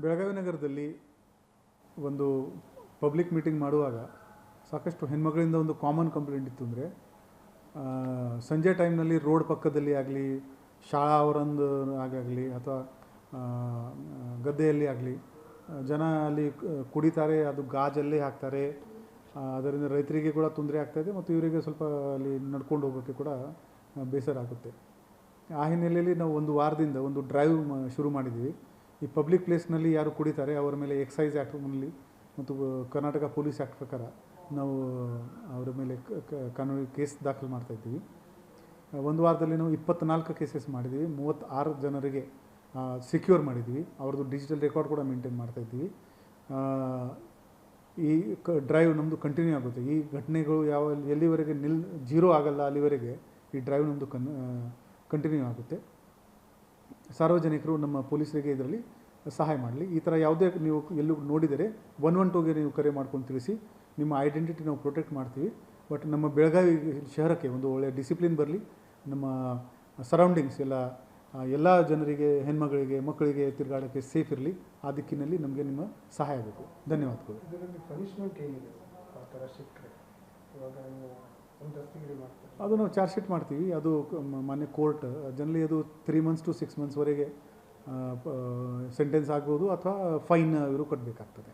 ಬೆಳಗಾವಿ ನಗರದಲ್ಲಿ ಒಂದು public meeting ಮಾಡುವಾಗ ಸಾಕಷ್ಟು ಹೆಣ್ಮಗಳಿಂದ ಒಂದು ಕಾಮನ್ ಕಂಪ್ಲೇಂಟ್ ಇತ್ತು ಅಂದರೆ ಸಂಜೆ ಟೈಮ್ನಲ್ಲಿ ರೋಡ್ ಪಕ್ಕದಲ್ಲಿ ಆಗಲಿ ಶಾಲಾ ಅವರೊಂದು ಆಗಲಿ ಅಥವಾ ಗದ್ದೆಯಲ್ಲಿ ಆಗಲಿ ಜನ ಅಲ್ಲಿ ಕುಡಿತಾರೆ, ಅದು ಗಾಜಲ್ಲಿ ಹಾಕ್ತಾರೆ. ಅದರಿಂದ ರೈತರಿಗೆ ಕೂಡ ತೊಂದರೆ ಆಗ್ತಾಯಿದೆ ಮತ್ತು ಇವರಿಗೆ ಸ್ವಲ್ಪ ಅಲ್ಲಿ ನಡ್ಕೊಂಡು ಹೋಗೋಕ್ಕೆ ಕೂಡ ಬೇಸರ ಆಗುತ್ತೆ. ಆ ಹಿನ್ನೆಲೆಯಲ್ಲಿ ನಾವು ಒಂದು ವಾರದಿಂದ ಒಂದು ಡ್ರೈವ್ ಶುರು ಮಾಡಿದ್ದೀವಿ. ಈ ಪಬ್ಲಿಕ್ ಪ್ಲೇಸ್ನಲ್ಲಿ ಯಾರು ಕುಡಿತಾರೆ ಅವರ ಮೇಲೆ ಎಕ್ಸೈಸ್ ಆ್ಯಕ್ಟ್ನಲ್ಲಿ ಮತ್ತು ಕರ್ನಾಟಕ ಪೊಲೀಸ್ ಆ್ಯಕ್ಟ್ ಪ್ರಕಾರ ನಾವು ಅವರ ಮೇಲೆ ಕಾನೂನು ಕೇಸ್ ದಾಖಲು ಮಾಡ್ತಾಯಿದ್ದೀವಿ. ಒಂದು ವಾರದಲ್ಲಿ ನಾವು 24 ಕೇಸಸ್ ಮಾಡಿದ್ದೀವಿ. 36 ಜನರಿಗೆ ಸೆಕ್ಯೂರ್ ಮಾಡಿದ್ದೀವಿ. ಅವ್ರದ್ದು ಡಿಜಿಟಲ್ ರೆಕಾರ್ಡ್ ಕೂಡ ಮೇಂಟೈನ್ ಮಾಡ್ತಾಯಿದ್ದೀವಿ. ಈ ಡ್ರೈವ್ ನಮ್ಮದು ಕಂಟಿನ್ಯೂ ಆಗುತ್ತೆ. ಈ ಘಟನೆಗಳು ಎಲ್ಲಿವರೆಗೆ ಜೀರೋ ಆಗಲ್ಲ ಅಲ್ಲಿವರೆಗೆ ಈ ಡ್ರೈವ್ ನಮ್ಮದು ಕಂಟಿನ್ಯೂ ಆಗುತ್ತೆ. ಸಾರ್ವಜನಿಕರು ನಮ್ಮ ಪೊಲೀಸರಿಗೆ ಇದರಲ್ಲಿ ಸಹಾಯ ಮಾಡಲಿ. ಈ ಥರ ಯಾವುದೇ ನೀವು ಎಲ್ಲೂ ನೋಡಿದರೆ 112ಗೆ ನೀವು ಕರೆ ಮಾಡ್ಕೊಂಡು ತಿಳಿಸಿ. ನಿಮ್ಮ ಐಡೆಂಟಿಟಿ ನಾವು ಪ್ರೊಟೆಕ್ಟ್ ಮಾಡ್ತೀವಿ. ಬಟ್ ನಮ್ಮ ಬೆಳಗಾವಿ ಶಹರಕ್ಕೆ ಒಂದು ಒಳ್ಳೆಯ ಡಿಸಿಪ್ಲಿನ್ ಬರಲಿ. ನಮ್ಮ ಸರೌಂಡಿಂಗ್ಸ್ ಎಲ್ಲ ಜನರಿಗೆ, ಹೆಣ್ಮಗಳಿಗೆ, ಮಕ್ಕಳಿಗೆ ತಿರುಗಾಡೋಕ್ಕೆ ಸೇಫ್ ಇರಲಿ. ಆ ದಿಕ್ಕಿನಲ್ಲಿ ನಮಗೆ ನಿಮ್ಮ ಸಹಾಯ ಬೇಕು. ಧನ್ಯವಾದಗಳು. ಇದರಲ್ಲಿ ಪನಿಷ್ಮೆಂಟ್ ಏನಿದೆ ಆ ಥರ ಸಿಕ್ಕರೆ ಇವಾಗ ಒಂದು ದಸ್ತಗಿರಿ ಮಾಡ್ತಾರೆ, ಅದು ನಾವು ಚಾರ್ಜ್ ಶೀಟ್ ಮಾಡ್ತೀವಿ. ಅದು ಮಾನ್ಯ ಕೋರ್ಟ್ ಜನರಲಿ ಅದು 3 months to 6 months ವರೆಗೆ ಸೆಂಟೆನ್ಸ್ ಆಗ್ಬೋದು ಅಥವಾ ಫೈನ್ ಇವರು ಕಟ್ಟಬೇಕಾಗ್ತದೆ.